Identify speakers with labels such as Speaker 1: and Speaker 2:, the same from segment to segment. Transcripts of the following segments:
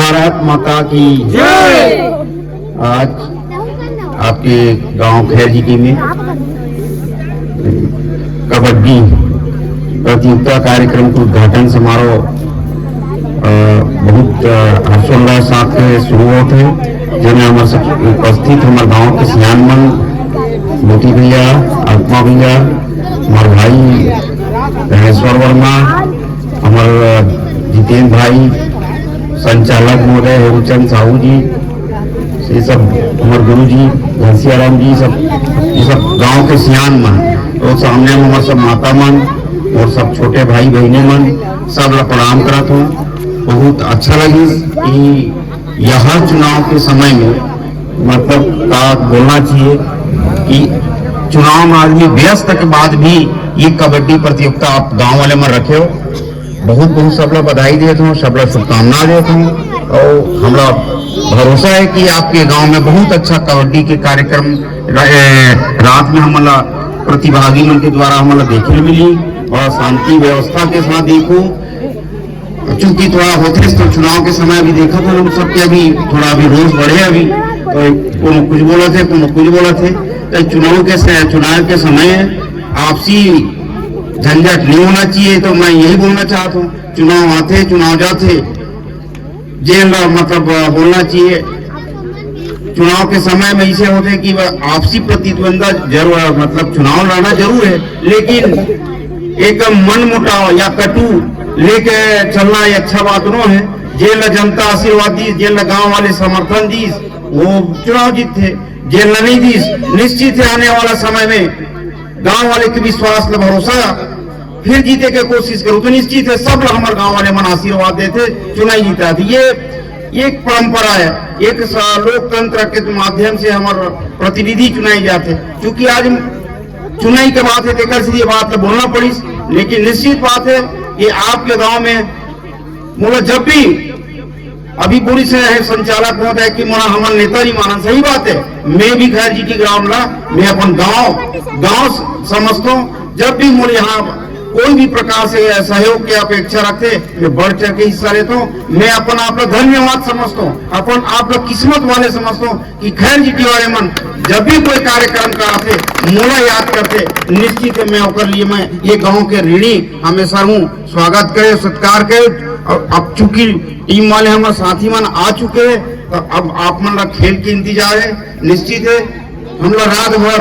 Speaker 1: भारत माता की जय। आज आपके गांव खैरजीटी में कबड्डी प्रतियोगिता कार्यक्रम के उद्घाटन समारोह बहुत हर्षोल्लास साथ शुरू होते हैं, जिनमें हमारे उपस्थित हमारे गांव के सियान मन मोती भैया, आत्मा भैया, हमारे भाई धनेश्वर वर्मा, हमारे जितेंद्र भाई, संचालक महोदय हेमचंद साहू जी, ये सब हमारे गुरु जी घनश्याम जी, ये सब गांव के सियान मन और सामने में हमारे सब माता मन और सब छोटे भाई बहने मन सब ला प्रणाम करत हूँ। बहुत अच्छा लगी कि यह चुनाव के समय में मतलब का बोलना चाहिए कि चुनाव में आदमी व्यस्त के बाद भी ये कबड्डी प्रतियोगिता आप गांव वाले में रखे हो। बहुत बहुत सब लोग बधाई देते हूँ, सब लोग शुभकामना देते हूँ और हमारा भरोसा है कि आपके गांव में बहुत अच्छा कबड्डी के कार्यक्रम रात में हमारा प्रतिभागी मन के द्वारा हमारा देखने मिली और शांति व्यवस्था के साथ देखो। चूंकि थोड़ा होते तो चुनाव के समय अभी देखा था हम सबके अभी थोड़ा अभी रोज बढ़े अभी तो कुछ बोला थे कुछ बोला थे तो चुनाव के समय आपसी झंझट नहीं होना चाहिए। तो मैं यही बोलना चाहता हूँ, चुनाव आते चुनाव जाते जेल मतलब बोलना चाहिए। चुनाव के समय में ऐसे होते कि आपसी प्रतिद्वंदा जरूर मतलब चुनाव लड़ना जरूर है, लेकिन एक मन मुटाव या कटु लेके चलना ये अच्छा बात नो है। जेल जनता आशीर्वाद दी, जेल गांव वाले समर्थन दी, वो चुनाव जीते। जेल नहीं दी, निश्चित है आने वाला समय में गांव वाले के विश्वास ल भरोसा फिर जीते के कोशिश करो तो निश्चित है सब हमारे गांव वाले मन आशीर्वाद देते चुनाई जीता थी। ये एक परंपरा है, एक लोकतंत्र के माध्यम से हमारे प्रतिनिधि चुनाई जाते। क्योंकि आज चुनाई के बात है देखकर सीधी बात तो बोलना पड़ी, लेकिन निश्चित बात है ये आपके गांव में बोला जब भी अभी पूरी से है संचालक होता है कि मोला हमारा नेता नहीं माना। सही बात है, मैं भी खैरजीटी ग्राउंड ला मैं अपन गांव समझता हूँ। जब भी मोल यहाँ कोई भी प्रकार से सहयोग की अपेक्षा रखते मैं बढ़ चढ़ के हिस्सा लेता हूँ। मैं अपन आप लोग धन्यवाद समझता हूँ, अपन आप लोग किस्मत वाले समझता हूँ कि खैरजीटी वाले मन जब भी कोई कार्यक्रम कराते मोला याद करते। निश्चित है मैं होकर लिए मैं ये गांव के ऋणी हमेशा हूँ। स्वागत करे सत्कार करे। और अब चूंकि टीम वाले हमारे साथी मन आ चुके हैं तो अब आप मन खेल के इंतजार है। निश्चित है हम लोग रात भर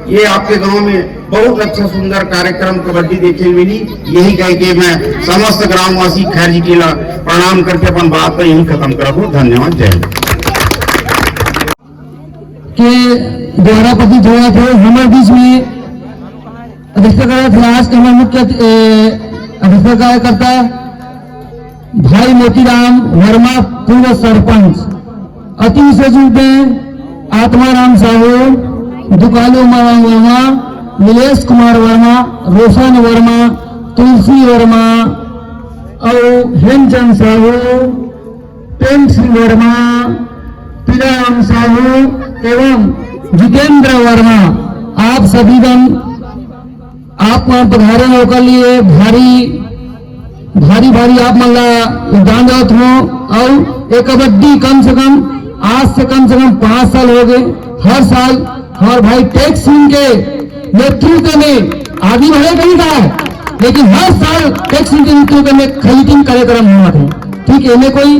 Speaker 1: ये आपके गांव में बहुत अच्छा सुंदर कार्यक्रम कबड्डी देखने मिली। यही कह के मैं समस्त ग्रामवासी खैरजीटी ला प्रणाम करके अपन बात पर यही खत्म कर दूं। धन्यवाद। जय हिंद।
Speaker 2: के द्वारा प्रतीत हुआ थे हमारे बीच में अध्यक्षता करा थे आज के हमारे मुख्य अध्यक्षता कार्यकर्ता भाई मोतीराम वर्मा पूर्व सरपंच, अति सचिव में आत्माराम साहू, दुकालू वर्मा, नीलेश कुमार वर्मा, रोशन वर्मा, तुलसी वर्मा और हेमचंद साहू, प्रेम सिंह वर्मा, पीराम साहू एवं जितेंद्र वर्मा, आप सभी गण आप पधारे होकर लिए भारी आप मल्ला योगदान देते हो। और एक कबड्डी कम से कम आज से कम 5 साल हो गए। हर साल हमारे भाई टेक सिंह के नेतृत्व में आदि भले नहीं था, लेकिन हर साल टेक सिंह के नेतृत्व में खरीदी कार्यक्रम हुआ था। ठीक है, इन्हें कोई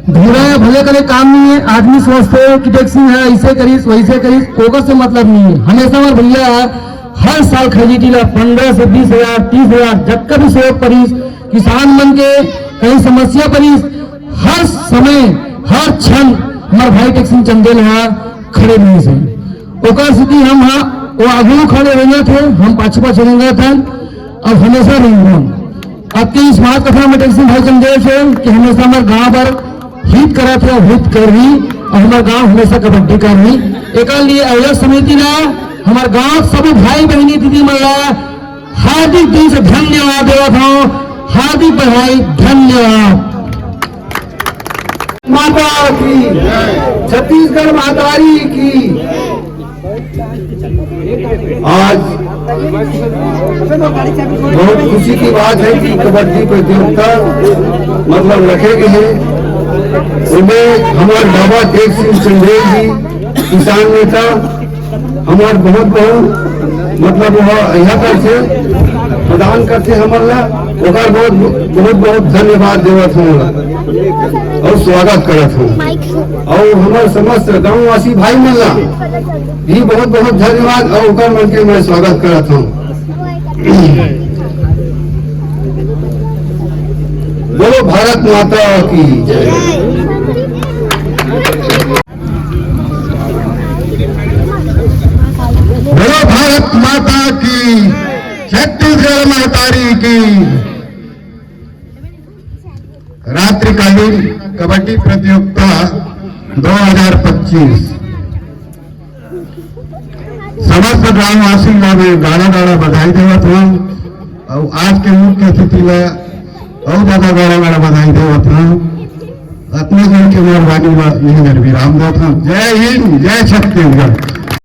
Speaker 2: धूरा भले करे काम नहीं है। आदमी सोचते हैं कि टेक सिंह है ऐसे करीस वैसे करीस, फोकस से मतलब नहीं है। हमेशा हमारे भैया हर साल खरीदी ला 15 से 20 हजार 30 हजार जब कभी सहयोग परीस, किसान मन के कहीं समस्या परीस, हर समय हर क्षण हमारे भाई टेक सिंह चंदेल खड़े नहीं से ओकर स्थिति हम वो आगू खड़े रहेंगे थे, हम पाछे रहेंगे थे और हमेशा रहेंगे। आपके इस बात कथा में टेक सिंह भाई चंदेल से कि हमेशा हमारे गाँव पर हित करा थे और हित कर रही और हमारा गांव हमेशा कबड्डी कर रही। एक लिए आयोजक समिति ना हमारे गांव सभी भाई बहनी दीदी मल्ला हार्दिक दिल से धन्यवाद देवा था। हार्दिक बधाई, धन्यवाद। माता की छत्तीसगढ़ मातारी की।
Speaker 1: आज बहुत खुशी की बात है कि कबड्डी प्रतियोगिता मतलब रखे गए हैं उनमें हमारे बाबा तेज सिंह चंदेल जी किसान नेता हमारे बहुत बहुत मतलब यहाँ पर से प्रदान करते हमारा ओकर बहुत बहुत धन्यवाद देवत हूँ और स्वागत करत हूँ और हमारे समस्त गाँव वासी भाई मिलना भी बहुत बहुत धन्यवाद और ओकर मन के मैं स्वागत करत हूँ। बोलो भारत माता की जय।
Speaker 3: बोलो भारत माता की, छत्तीसगढ़ महतारी की। रात्रिकालीन कबड्डी प्रतियोगिता 2025 समस्त ग्रामवासी लोग गाना गाना बधाई देवत हूँ और आज के मुख्य अतिथि में और ज्यादा गाना गाना बधाई देवत हूँ। अपने जन के मेहरबानी में यही विराम देता हूँ। जय हिंद, जय छत्तीसगढ़।